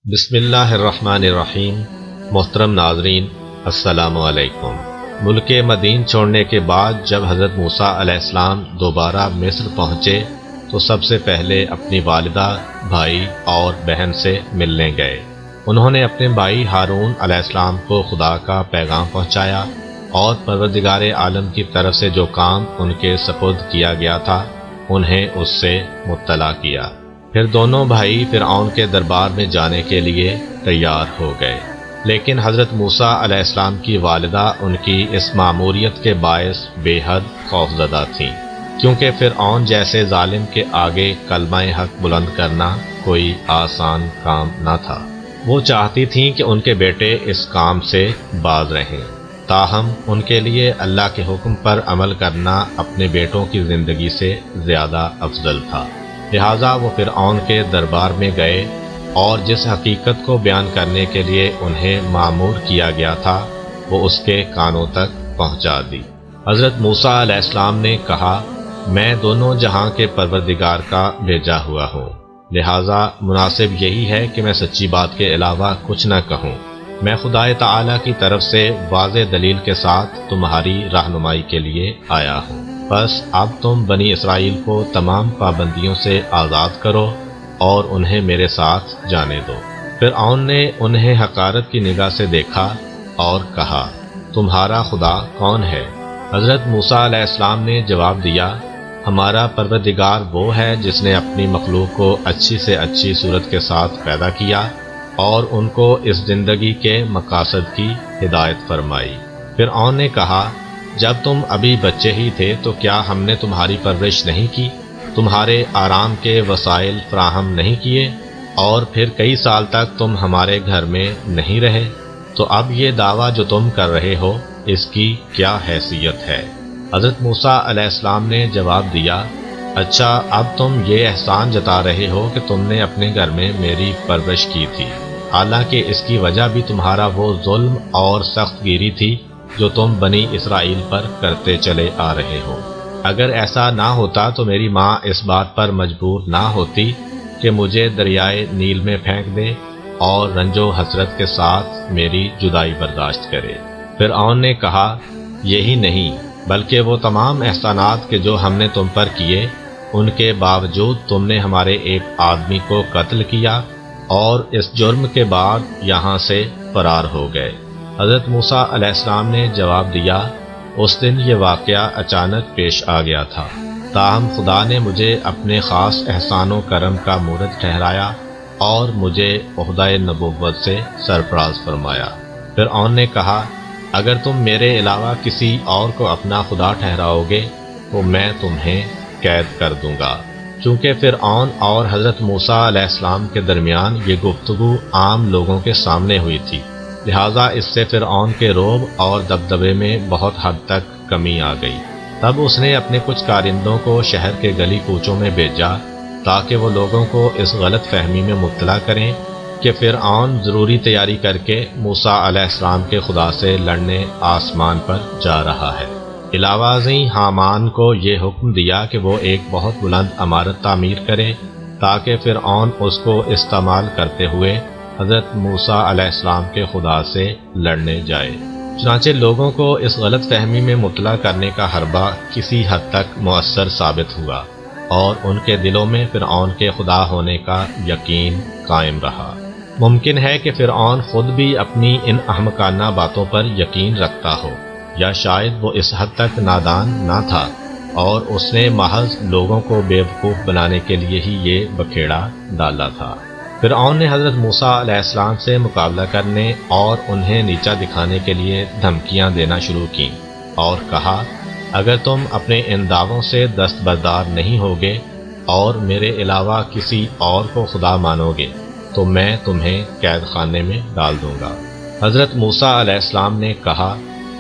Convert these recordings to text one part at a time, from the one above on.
بسم اللہ الرحمن الرحیم۔ محترم ناظرین، السلام علیکم۔ ملک مدین چھوڑنے کے بعد جب حضرت موسیٰ علیہ السلام دوبارہ مصر پہنچے تو سب سے پہلے اپنی والدہ، بھائی اور بہن سے ملنے گئے۔ انہوں نے اپنے بھائی ہارون علیہ السلام کو خدا کا پیغام پہنچایا اور پروردگار عالم کی طرف سے جو کام ان کے سپرد کیا گیا تھا انہیں اس سے مطلع کیا۔ پھر دونوں بھائی فرعون کے دربار میں جانے کے لیے تیار ہو گئے، لیکن حضرت موسیٰ علیہ السلام کی والدہ ان کی اس ماموریت کے باعث بے حد خوفزدہ تھیں، کیونکہ فرعون جیسے ظالم کے آگے کلمہ حق بلند کرنا کوئی آسان کام نہ تھا۔ وہ چاہتی تھیں کہ ان کے بیٹے اس کام سے باز رہیں، تاہم ان کے لیے اللہ کے حکم پر عمل کرنا اپنے بیٹوں کی زندگی سے زیادہ افضل تھا۔ لہٰذا وہ فرعون کے دربار میں گئے اور جس حقیقت کو بیان کرنے کے لیے انہیں مامور کیا گیا تھا وہ اس کے کانوں تک پہنچا دی۔ حضرت موسیٰ علیہ السلام نے کہا، میں دونوں جہاں کے پروردگار کا بھیجا ہوا ہوں، لہٰذا مناسب یہی ہے کہ میں سچی بات کے علاوہ کچھ نہ کہوں۔ میں خدا تعالیٰ کی طرف سے واضح دلیل کے ساتھ تمہاری رہنمائی کے لیے آیا ہوں۔ بس اب تم بنی اسرائیل کو تمام پابندیوں سے آزاد کرو اور انہیں میرے ساتھ جانے دو۔ فرعون نے انہیں حقارت کی نگاہ سے دیکھا اور کہا، تمہارا خدا کون ہے؟ حضرت موسیٰ علیہ السلام نے جواب دیا، ہمارا پروردگار وہ ہے جس نے اپنی مخلوق کو اچھی سے اچھی صورت کے ساتھ پیدا کیا اور ان کو اس زندگی کے مقاصد کی ہدایت فرمائی۔ فرعون نے کہا، جب تم ابھی بچے ہی تھے تو کیا ہم نے تمہاری پرورش نہیں کی، تمہارے آرام کے وسائل فراہم نہیں کیے، اور پھر کئی سال تک تم ہمارے گھر میں نہیں رہے؟ تو اب یہ دعویٰ جو تم کر رہے ہو اس کی کیا حیثیت ہے؟ حضرت موسیٰ علیہ السلام نے جواب دیا، اچھا اب تم یہ احسان جتا رہے ہو کہ تم نے اپنے گھر میں میری پرورش کی تھی، حالانکہ اس کی وجہ بھی تمہارا وہ ظلم اور سخت گیری تھی جو تم بنی اسرائیل پر کرتے چلے آ رہے ہو۔ اگر ایسا نہ ہوتا تو میری ماں اس بات پر مجبور نہ ہوتی کہ مجھے دریائے نیل میں پھینک دے اور رنج و حسرت کے ساتھ میری جدائی برداشت کرے۔ فرعون نے کہا، یہی نہیں بلکہ وہ تمام احسانات کہ جو ہم نے تم پر کیے، ان کے باوجود تم نے ہمارے ایک آدمی کو قتل کیا اور اس جرم کے بعد یہاں سے فرار ہو گئے۔ حضرت موسیٰ علیہ السلام نے جواب دیا، اس دن یہ واقعہ اچانک پیش آ گیا تھا، تاہم خدا نے مجھے اپنے خاص احسان و کرم کا مورد ٹھہرایا اور مجھے عہدہ نبوت سے سرفراز فرمایا۔ فرعون نے کہا، اگر تم میرے علاوہ کسی اور کو اپنا خدا ٹھہراؤ گے تو میں تمہیں قید کر دوں گا۔ چونکہ فرعون اور حضرت موسیٰ علیہ السلام کے درمیان یہ گفتگو عام لوگوں کے سامنے ہوئی تھی، لہٰذا اس سے فرعون کے رعب اور دبدبے میں بہت حد تک کمی آ گئی۔ تب اس نے اپنے کچھ کارندوں کو شہر کے گلی کوچوں میں بھیجا تاکہ وہ لوگوں کو اس غلط فہمی میں مبتلا کریں کہ فرعون ضروری تیاری کر کے موسیٰ علیہ السلام کے خدا سے لڑنے آسمان پر جا رہا ہے۔ علاوہ ازیں حامان کو یہ حکم دیا کہ وہ ایک بہت بلند عمارت تعمیر کرے تاکہ فرعون اس کو استعمال کرتے ہوئے حضرت موسیٰ علیہ السلام کے خدا سے لڑنے جائے۔ چنانچہ لوگوں کو اس غلط فہمی میں مبتلا کرنے کا حربہ کسی حد تک مؤثر ثابت ہوا اور ان کے دلوں میں فرعون کے خدا ہونے کا یقین قائم رہا۔ ممکن ہے کہ فرعون خود بھی اپنی ان احمقانہ باتوں پر یقین رکھتا ہو، یا شاید وہ اس حد تک نادان نہ تھا اور اس نے محض لوگوں کو بیوقوف بنانے کے لیے ہی یہ بکھیڑا ڈالا تھا۔ فرعون نے حضرت موسیٰ علیہ السلام سے مقابلہ کرنے اور انہیں نیچا دکھانے کے لیے دھمکیاں دینا شروع کیں اور کہا، اگر تم اپنے ان دعووں سے دستبردار نہیں ہوگے اور میرے علاوہ کسی اور کو خدا مانو گے تو میں تمہیں قید خانے میں ڈال دوں گا۔ حضرت موسیٰ علیہ السلام نے کہا،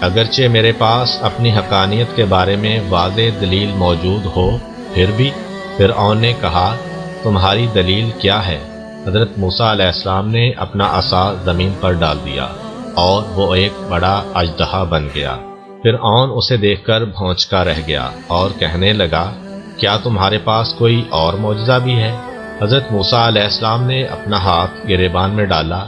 اگرچہ میرے پاس اپنی حقانیت کے بارے میں واضح دلیل موجود ہو پھر بھی۔ فرعون نے کہا، تمہاری دلیل کیا ہے؟ حضرت موسیٰ علیہ السلام نے اپنا عصا زمین پر ڈال دیا اور وہ ایک بڑا اژدہا بن گیا۔ فرعون اسے دیکھ کر بھونچکا رہ گیا اور کہنے لگا، کیا تمہارے پاس کوئی اور معجزہ بھی ہے؟ حضرت موسیٰ علیہ السلام نے اپنا ہاتھ گریبان میں ڈالا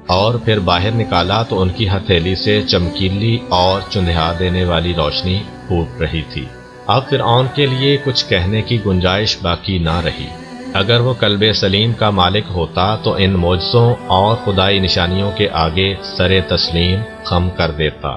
اور پھر باہر نکالا تو ان کی ہتھیلی سے چمکیلی اور چندھیا دینے والی روشنی پھوٹ رہی تھی۔ اب فرعون کے لیے کچھ کہنے کی گنجائش باقی نہ رہی۔ اگر وہ قلب سلیم کا مالک ہوتا تو ان معجزوں اور خدائی نشانیوں کے آگے سر تسلیم خم کر دیتا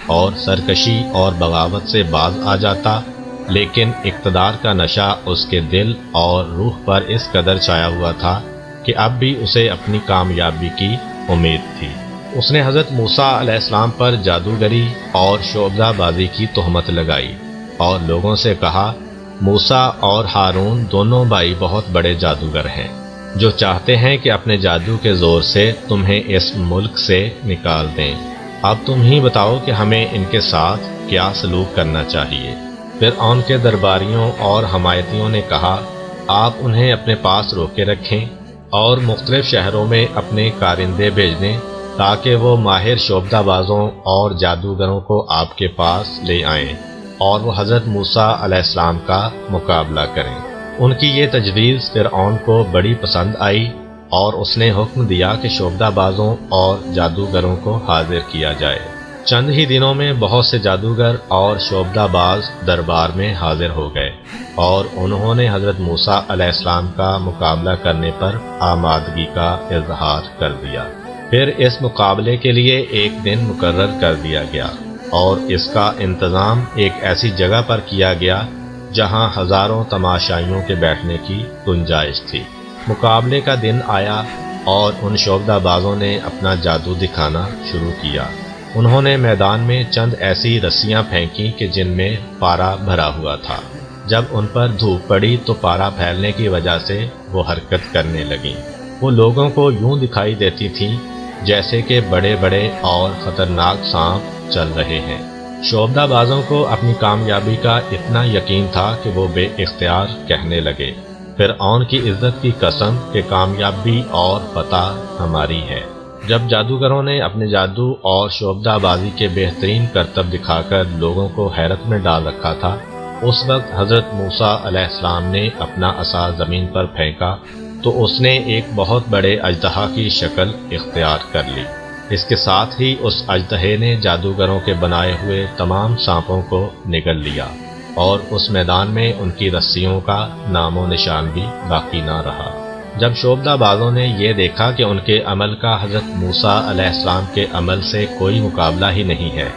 اور سرکشی اور بغاوت سے باز آ جاتا، لیکن اقتدار کا نشہ اس کے دل اور روح پر اس قدر چھایا ہوا تھا کہ اب بھی اسے اپنی کامیابی کی امید تھی۔ اس نے حضرت موسیٰ علیہ السلام پر جادوگری اور شعبدہ بازی کی تہمت لگائی اور لوگوں سے کہا، موسیٰ اور ہارون دونوں بھائی بہت بڑے جادوگر ہیں، جو چاہتے ہیں کہ اپنے جادو کے زور سے تمہیں اس ملک سے نکال دیں۔ اب تم ہی بتاؤ کہ ہمیں ان کے ساتھ کیا سلوک کرنا چاہیے۔ فرعون کے درباریوں اور حمایتیوں نے کہا، آپ انہیں اپنے پاس روکے رکھیں اور مختلف شہروں میں اپنے کارندے بھیج دیں تاکہ وہ ماہر شعبدہ بازوں اور جادوگروں کو آپ کے پاس لے آئیں اور وہ حضرت موسیٰ علیہ السلام کا مقابلہ کریں۔ ان کی یہ تجویز فرعون کو بڑی پسند آئی اور اس نے حکم دیا کہ شعبدہ بازوں اور جادوگروں کو حاضر کیا جائے۔ چند ہی دنوں میں بہت سے جادوگر اور شعبدہ باز دربار میں حاضر ہو گئے اور انہوں نے حضرت موسیٰ علیہ السلام کا مقابلہ کرنے پر آمادگی کا اظہار کر دیا۔ پھر اس مقابلے کے لیے ایک دن مقرر کر دیا گیا اور اس کا انتظام ایک ایسی جگہ پر کیا گیا جہاں ہزاروں تماشائیوں کے بیٹھنے کی گنجائش تھی۔ مقابلے کا دن آیا اور ان شعبدہ بازوں نے اپنا جادو دکھانا شروع کیا۔ انہوں نے میدان میں چند ایسی رسیاں پھینکی کہ جن میں پارا بھرا ہوا تھا۔ جب ان پر دھوپ پڑی تو پارا پھیلنے کی وجہ سے وہ حرکت کرنے لگیں۔ وہ لوگوں کو یوں دکھائی دیتی تھیں جیسے کہ بڑے بڑے اور خطرناک سانپ چل رہے ہیں۔ شعبدہ بازوں کو اپنی کامیابی کا اتنا یقین تھا کہ وہ بے اختیار کہنے لگے، فرعون کی عزت کی قسم کہ کامیابی اور فتح ہماری ہے۔ جب جادوگروں نے اپنے جادو اور شعبدہ بازی کے بہترین کرتب دکھا کر لوگوں کو حیرت میں ڈال رکھا تھا، اس وقت حضرت موسیٰ علیہ السلام نے اپنا عصا زمین پر پھینکا تو اس نے ایک بہت بڑے اژدہا کی شکل اختیار کر لی۔ اس کے ساتھ ہی اس اژدہے نے جادوگروں کے بنائے ہوئے تمام سانپوں کو نگل لیا اور اس میدان میں ان کی رسیوں کا نام و نشان بھی باقی نہ رہا۔ جب شعبدہ بازوں نے یہ دیکھا کہ ان کے عمل کا حضرت موسیٰ علیہ السلام کے عمل سے کوئی مقابلہ ہی نہیں ہے،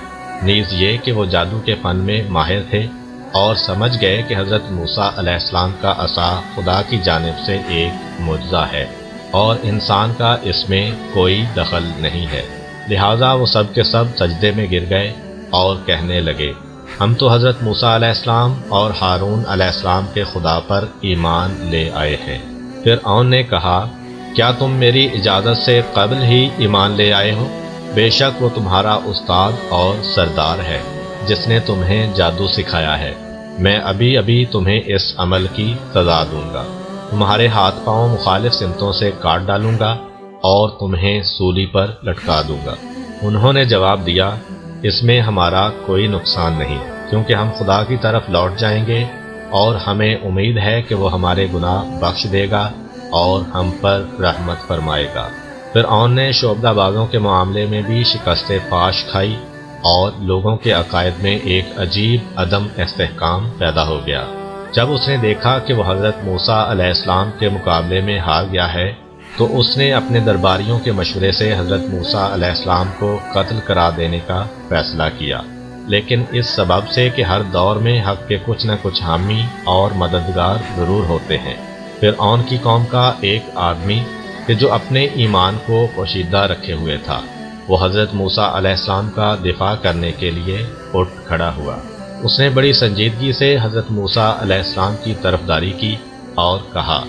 نیز یہ کہ وہ جادو کے فن میں ماہر تھے اور سمجھ گئے کہ حضرت موسیٰ علیہ السلام کا عصا خدا کی جانب سے ایک معجزہ ہے اور انسان کا اس میں کوئی دخل نہیں ہے، لہٰذا وہ سب کے سب سجدے میں گر گئے اور کہنے لگے، ہم تو حضرت موسیٰ علیہ السلام اور ہارون علیہ السلام کے خدا پر ایمان لے آئے ہیں۔ فرعون نے کہا، کیا تم میری اجازت سے قبل ہی ایمان لے آئے ہو؟ بے شک وہ تمہارا استاد اور سردار ہے جس نے تمہیں جادو سکھایا ہے۔ میں ابھی ابھی تمہیں اس عمل کی سزا دوں گا، تمہارے ہاتھ پاؤں مخالف سمتوں سے کاٹ ڈالوں گا اور تمہیں سولی پر لٹکا دوں گا۔ انہوں نے جواب دیا، اس میں ہمارا کوئی نقصان نہیں، کیونکہ ہم خدا کی طرف لوٹ جائیں گے اور ہمیں امید ہے کہ وہ ہمارے گناہ بخش دے گا اور ہم پر رحمت فرمائے گا۔ فرعون نے شعبدہ بازوں کے معاملے میں بھی شکست فاش کھائی اور لوگوں کے عقائد میں ایک عجیب عدم استحکام پیدا ہو گیا۔ جب اس نے دیکھا کہ وہ حضرت موسیٰ علیہ السلام کے مقابلے میں ہار گیا ہے تو اس نے اپنے درباریوں کے مشورے سے حضرت موسیٰ علیہ السلام کو قتل کرا دینے کا فیصلہ کیا، لیکن اس سبب سے کہ ہر دور میں حق کے کچھ نہ کچھ حامی اور مددگار ضرور ہوتے ہیں۔ فرعون کی قوم کا ایک آدمی کہ جو اپنے ایمان کو پوشیدہ رکھے ہوئے تھا، وہ حضرت موسیٰ علیہ السلام کا دفاع کرنے کے لیے اٹھ کھڑا ہوا۔ اس نے بڑی سنجیدگی سے حضرت موسیٰ علیہ السلام کی طرفداری کی اور کہا،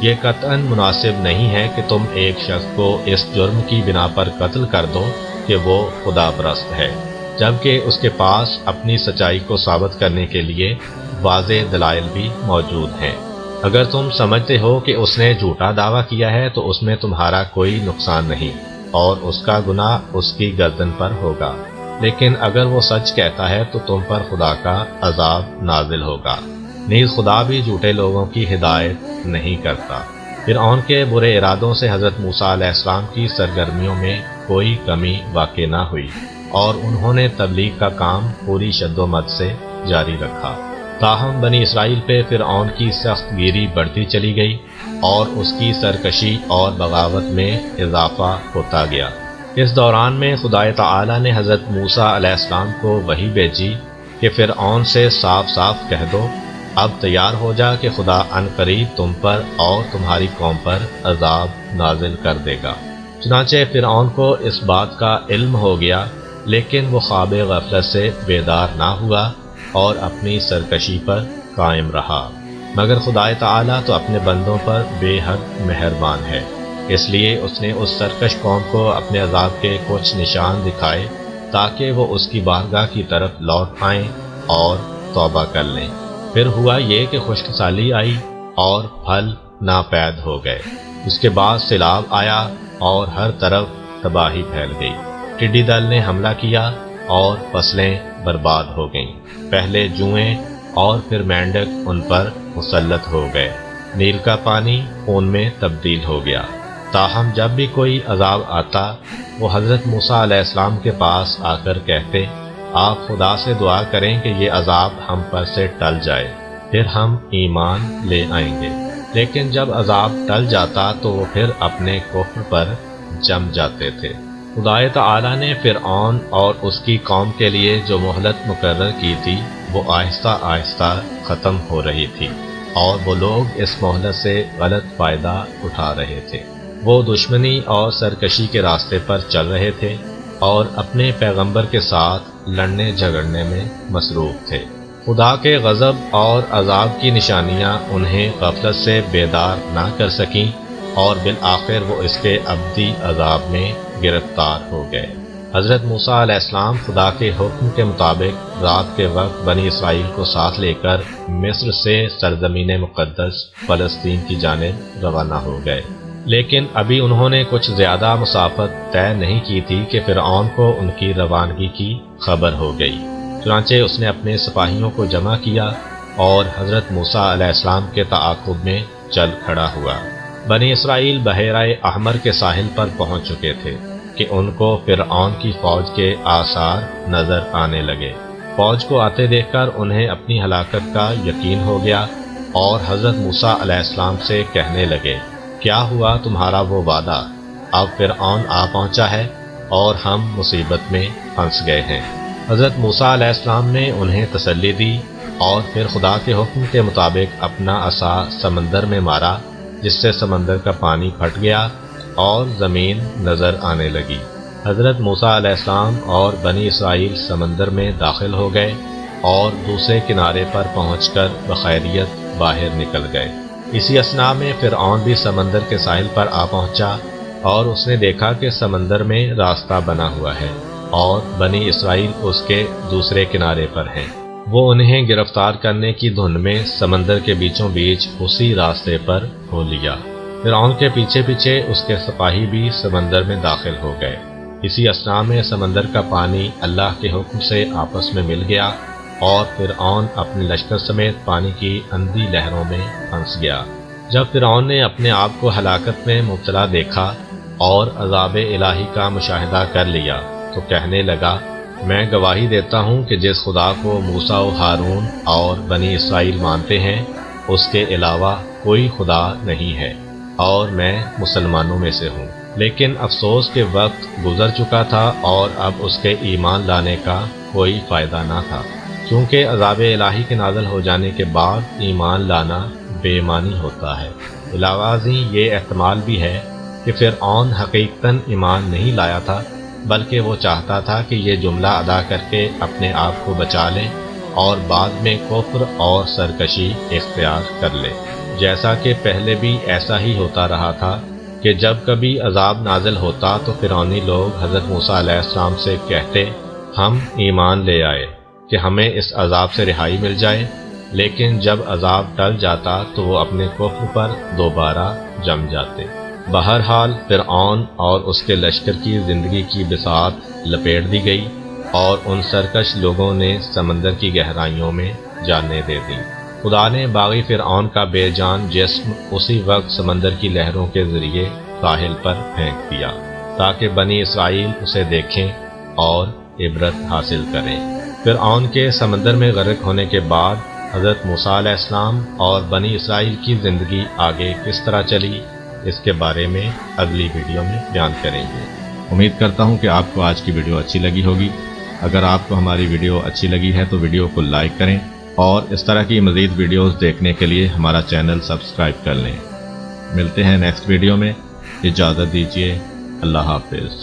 یہ قطعاً مناسب نہیں ہے کہ تم ایک شخص کو اس جرم کی بنا پر قتل کر دو کہ وہ خدا پرست ہے، جبکہ اس کے پاس اپنی سچائی کو ثابت کرنے کے لیے واضح دلائل بھی موجود ہیں۔ اگر تم سمجھتے ہو کہ اس نے جھوٹا دعویٰ کیا ہے تو اس میں تمہارا کوئی نقصان نہیں اور اس کا گناہ اس کی گردن پر ہوگا، لیکن اگر وہ سچ کہتا ہے تو تم پر خدا کا عذاب نازل ہوگا، نیز خدا بھی جھوٹے لوگوں کی ہدایت نہیں کرتا۔ فرعون کے برے ارادوں سے حضرت موسیٰ علیہ السلام کی سرگرمیوں میں کوئی کمی واقع نہ ہوئی اور انہوں نے تبلیغ کا کام پوری شد و مد سے جاری رکھا۔ تاہم بنی اسرائیل پہ فرعون کی سخت گیری بڑھتی چلی گئی اور اس کی سرکشی اور بغاوت میں اضافہ ہوتا گیا۔ اس دوران میں خدا تعالی نے حضرت موسیٰ علیہ السلام کو وحی بھیجی کہ فرعون سے صاف صاف کہہ دو اب تیار ہو جا کہ خدا عنقریب تم پر اور تمہاری قوم پر عذاب نازل کر دے گا۔ چنانچہ فرعون کو اس بات کا علم ہو گیا، لیکن وہ خواب غفلت سے بیدار نہ ہوا اور اپنی سرکشی پر قائم رہا۔ مگر خدا تعالی تو اپنے بندوں پر بے حد مہربان ہے، اس لیے اس نے اس سرکش قوم کو اپنے عذاب کے کچھ نشان دکھائے تاکہ وہ اس کی بارگاہ کی طرف لوٹ آئیں اور توبہ کر لیں۔ پھر ہوا یہ کہ خشک سالی آئی اور پھل ناپید ہو گئے۔ اس کے بعد سیلاب آیا اور ہر طرف تباہی پھیل گئی۔ ٹڈی دل نے حملہ کیا اور فصلیں برباد ہو گئیں۔ پہلے جوئیں اور پھر مینڈک ان پر مسلط ہو گئے۔ نیل کا پانی خون میں تبدیل ہو گیا۔ تاہم جب بھی کوئی عذاب آتا وہ حضرت موسیٰ علیہ السلام کے پاس آ کر کہتے آپ خدا سے دعا کریں کہ یہ عذاب ہم پر سے ٹل جائے، پھر ہم ایمان لے آئیں گے۔ لیکن جب عذاب ٹل جاتا تو وہ پھر اپنے کفر پر جم جاتے تھے۔ خدا تعالی نے فرعون اور اس کی قوم کے لیے جو مہلت مقرر کی تھی وہ آہستہ آہستہ ختم ہو رہی تھی اور وہ لوگ اس مہلت سے غلط فائدہ اٹھا رہے تھے۔ وہ دشمنی اور سرکشی کے راستے پر چل رہے تھے اور اپنے پیغمبر کے ساتھ لڑنے جھگڑنے میں مصروف تھے۔ خدا کے غضب اور عذاب کی نشانیاں انہیں غفلت سے بیدار نہ کر سکیں اور بالآخر وہ اس کے ابدی عذاب میں گرفتار ہو گئے۔ حضرت موسیٰ علیہ السلام خدا کے حکم کے مطابق رات کے وقت بنی اسرائیل کو ساتھ لے کر مصر سے سرزمین مقدس فلسطین کی جانب روانہ ہو گئے، لیکن ابھی انہوں نے کچھ زیادہ مسافت طے نہیں کی تھی کہ فرعون کو ان کی روانگی کی خبر ہو گئی۔ چنانچہ اس نے اپنے سپاہیوں کو جمع کیا اور حضرت موسیٰ علیہ السلام کے تعاقب میں چل کھڑا ہوا۔ بنی اسرائیل بحیرہ احمر کے ساحل پر پہنچ چکے تھے کہ ان کو فرعون کی فوج کے آثار نظر آنے لگے۔ فوج کو آتے دیکھ کر انہیں اپنی ہلاکت کا یقین ہو گیا اور حضرت موسیٰ علیہ السلام سے کہنے لگے کیا ہوا تمہارا وہ وعدہ؟ اب فرعون آ پہنچا ہے اور ہم مصیبت میں پھنس گئے ہیں۔ حضرت موسیٰ علیہ السلام نے انہیں تسلی دی اور پھر خدا کے حکم کے مطابق اپنا عصا سمندر میں مارا جس سے سمندر کا پانی پھٹ گیا اور زمین نظر آنے لگی۔ حضرت موسیٰ علیہ السلام اور بنی اسرائیل سمندر میں داخل ہو گئے اور دوسرے کنارے پر پہنچ کر بخیریت باہر نکل گئے۔ اسی اثناء میں فرعون بھی سمندر کے ساحل پر آ پہنچا اور اس نے دیکھا کہ سمندر میں راستہ بنا ہوا ہے اور بنی اسرائیل اس کے دوسرے کنارے پر ہیں۔ وہ انہیں گرفتار کرنے کی دھن میں سمندر کے بیچوں بیچ اسی راستے پر ہو لیا۔ فرعون کے پیچھے پیچھے اس کے سپاہی بھی سمندر میں داخل ہو گئے۔ اسی اثناء میں سمندر کا پانی اللہ کے حکم سے آپس میں مل گیا اور فرعون اپنے لشکر سمیت پانی کی اندھی لہروں میں پھنس گیا۔ جب فرعون نے اپنے آپ کو ہلاکت میں مبتلا دیکھا اور عذاب الہی کا مشاہدہ کر لیا تو کہنے لگا میں گواہی دیتا ہوں کہ جس خدا کو موسیٰ و ہارون اور بنی اسرائیل مانتے ہیں اس کے علاوہ کوئی خدا نہیں ہے اور میں مسلمانوں میں سے ہوں۔ لیکن افسوس کہ وقت گزر چکا تھا اور اب اس کے ایمان لانے کا کوئی فائدہ نہ تھا، کیونکہ عذاب الہی کے نازل ہو جانے کے بعد ایمان لانا بے معنی ہوتا ہے۔ علاوہ ازیں یہ احتمال بھی ہے کہ فرعون حقیقتاً ایمان نہیں لایا تھا، بلکہ وہ چاہتا تھا کہ یہ جملہ ادا کر کے اپنے آپ کو بچا لے اور بعد میں کفر اور سرکشی اختیار کر لے، جیسا کہ پہلے بھی ایسا ہی ہوتا رہا تھا کہ جب کبھی عذاب نازل ہوتا تو فرعونی لوگ حضرت موسیٰ علیہ السلام سے کہتے ہم ایمان لے آئے کہ ہمیں اس عذاب سے رہائی مل جائے، لیکن جب عذاب ٹل جاتا تو وہ اپنے کفر پر دوبارہ جم جاتے۔ بہرحال فرعون اور اس کے لشکر کی زندگی کی بساط لپیٹ دی گئی اور ان سرکش لوگوں نے سمندر کی گہرائیوں میں جانیں دے دیں۔ خدا نے باغی فرعون کا بے جان جسم اسی وقت سمندر کی لہروں کے ذریعے ساحل پر پھینک دیا تاکہ بنی اسرائیل اسے دیکھیں اور عبرت حاصل کریں۔ فرعون کے سمندر میں غرق ہونے کے بعد حضرت موسیٰ علیہ السلام اور بنی اسرائیل کی زندگی آگے کس طرح چلی، اس کے بارے میں اگلی ویڈیو میں بیان کریں گے۔ امید کرتا ہوں کہ آپ کو آج کی ویڈیو اچھی لگی ہوگی۔ اگر آپ کو ہماری ویڈیو اچھی لگی ہے تو ویڈیو کو لائک کریں اور اس طرح کی مزید ویڈیوز دیکھنے کے لیے ہمارا چینل سبسکرائب کر لیں۔ ملتے ہیں نیکسٹ ویڈیو میں، اجازت دیجیے، اللہ حافظ۔